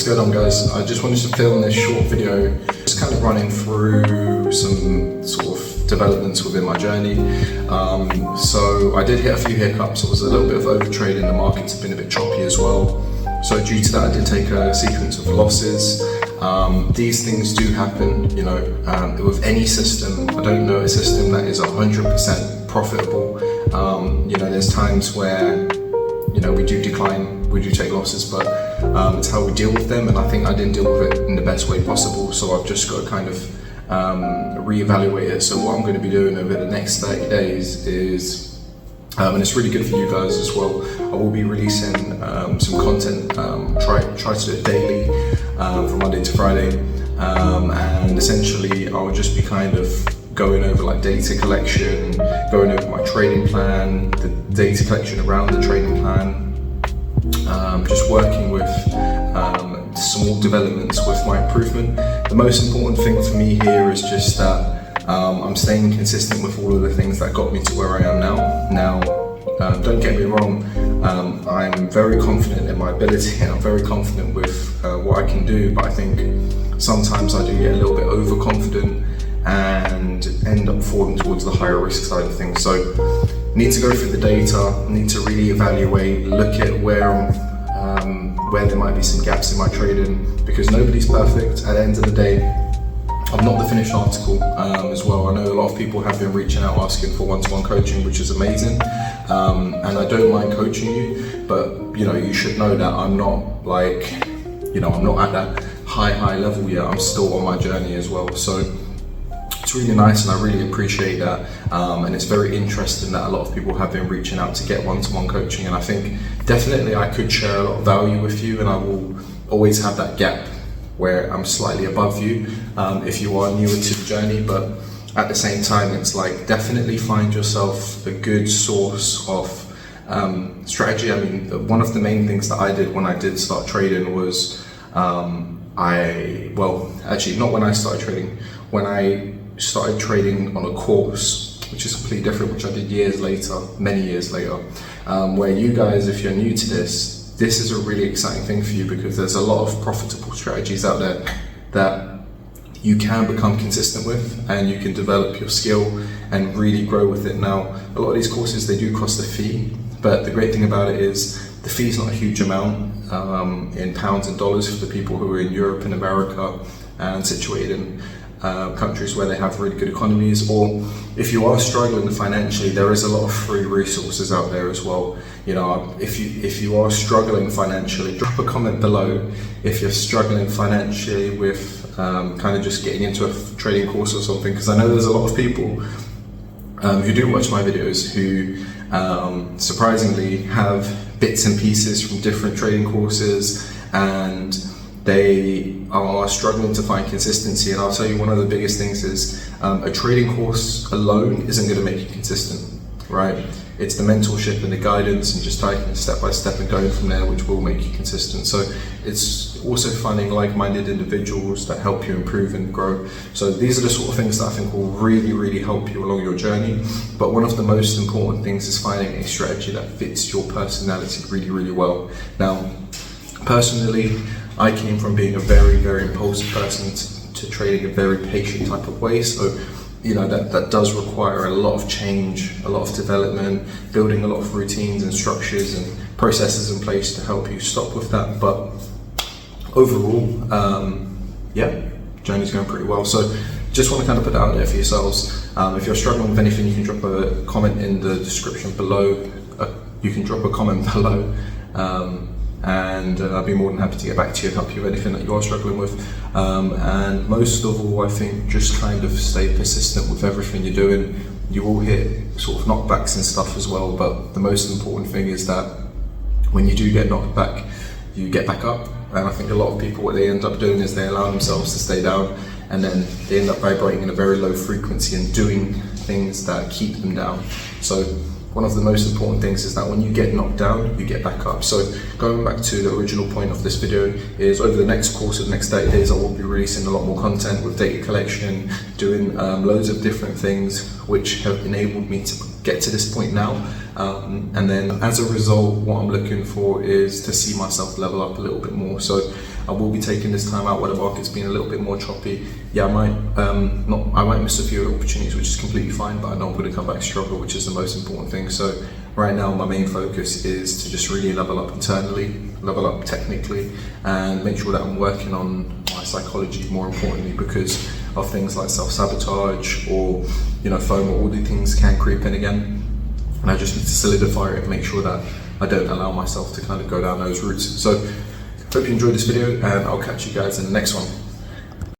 going on, guys? I just wanted to film this short video, just kind of running through some sort of developments within my journey. So I did hit a few hiccups. It was a little bit of overtrading. The markets have been a bit choppy as well. So due to that, I did take a sequence of losses. These things do happen, you know, with any system. I don't know a system that is 100% profitable. You know, there's times where, you know, we do decline, we do take losses, but it's how we deal with them. And I think I didn't deal with it in the best way possible. So I've just got to kind of reevaluate it. So what I'm going to be doing over the next 30 days is, and it's really good for you guys as well, I will be releasing some content, try to do it daily, from Monday to Friday, and essentially I'll just be kind of going over like data collection, going over my trading plan, the data collection around the trading plan, just working with small developments with my improvement. The most important thing for me here is just that I'm staying consistent with all of the things that got me to where I am now. Don't get me wrong, I'm very confident in my ability and I'm very confident with what I can do, but I think sometimes I do get a little bit overconfident and end up falling towards the higher risk side of things. So need to go through the data, need to really evaluate, look at where there might be some gaps in my trading, because nobody's perfect. At the end of the day, I'm not the finished article as well. I know a lot of people have been reaching out asking for one-to-one coaching, which is amazing, and I don't mind coaching you, but you know, you should know that I'm not like, you know, I'm not at that high level yet. I'm still on my journey as well. So it's really nice and I really appreciate that, and it's very interesting that a lot of people have been reaching out to get one-to-one coaching, and I think definitely I could share a lot of value with you, and I will always have that gap where I'm slightly above you if you are newer to the journey. But at the same time, it's like, definitely find yourself a good source of strategy. I mean, one of the main things that I did when I did start trading was, actually not when I started trading, when I started trading on a course, which is completely different, which I did years later, many years later, where you guys, if you're new to this is a really exciting thing for you, because there's a lot of profitable strategies out there that you can become consistent with, and you can develop your skill and really grow with it. Now, a lot of these courses, they do cost a fee, but the great thing about it is the fee is not a huge amount in pounds and dollars for the people who are in Europe and America and situated in countries where they have really good economies. Or if you are struggling financially, there is a lot of free resources out there as well. You know, if you are struggling financially, drop a comment below if you're struggling financially with kind of just getting into a trading course or something, because I know there's a lot of people who do watch my videos who surprisingly have bits and pieces from different trading courses, and they are struggling to find consistency. And I'll tell you, one of the biggest things is a trading course alone isn't going to make you consistent, right? It's the mentorship and the guidance and just taking it step by step and going from there, which will make you consistent. So it's also finding like-minded individuals that help you improve and grow. So these are the sort of things that I think will really, really help you along your journey. But one of the most important things is finding a strategy that fits your personality really, really well. Now, personally, I came from being a very, very impulsive person to trading a very patient type of way. So, you know, that does require a lot of change, a lot of development, building a lot of routines and structures and processes in place to help you stop with that. But overall, yeah, journey's going pretty well. So just want to kind of put that out there for yourselves. If you're struggling with anything, you can drop a comment in the description below. You can drop a comment below. And I'll be more than happy to get back to you and help you with anything that you are struggling with. And most of all, I think just kind of stay persistent with everything you're doing. You will hit sort of knockbacks and stuff as well, but the most important thing is that when you do get knocked back, you get back up. And I think a lot of people, what they end up doing is they allow themselves to stay down, and then they end up vibrating in a very low frequency and doing things that keep them down. So one of the most important things is that when you get knocked down, you get back up. So going back to the original point of this video is, over the next course of the next 30 days, I will be releasing a lot more content with data collection, doing loads of different things which have enabled me to get to this point now. And then as a result, what I'm looking for is to see myself level up a little bit more. So I will be taking this time out where the market's been a little bit more choppy. Yeah, I might miss a few opportunities, which is completely fine, but I know I'm going to come back stronger, which is the most important thing. So right now, my main focus is to just really level up internally, level up technically, and make sure that I'm working on my psychology more importantly, because of things like self-sabotage or, FOMO. All these things can creep in again, and I just need to solidify it and make sure that I don't allow myself to kind of go down those routes. So hope you enjoyed this video, and I'll catch you guys in the next one.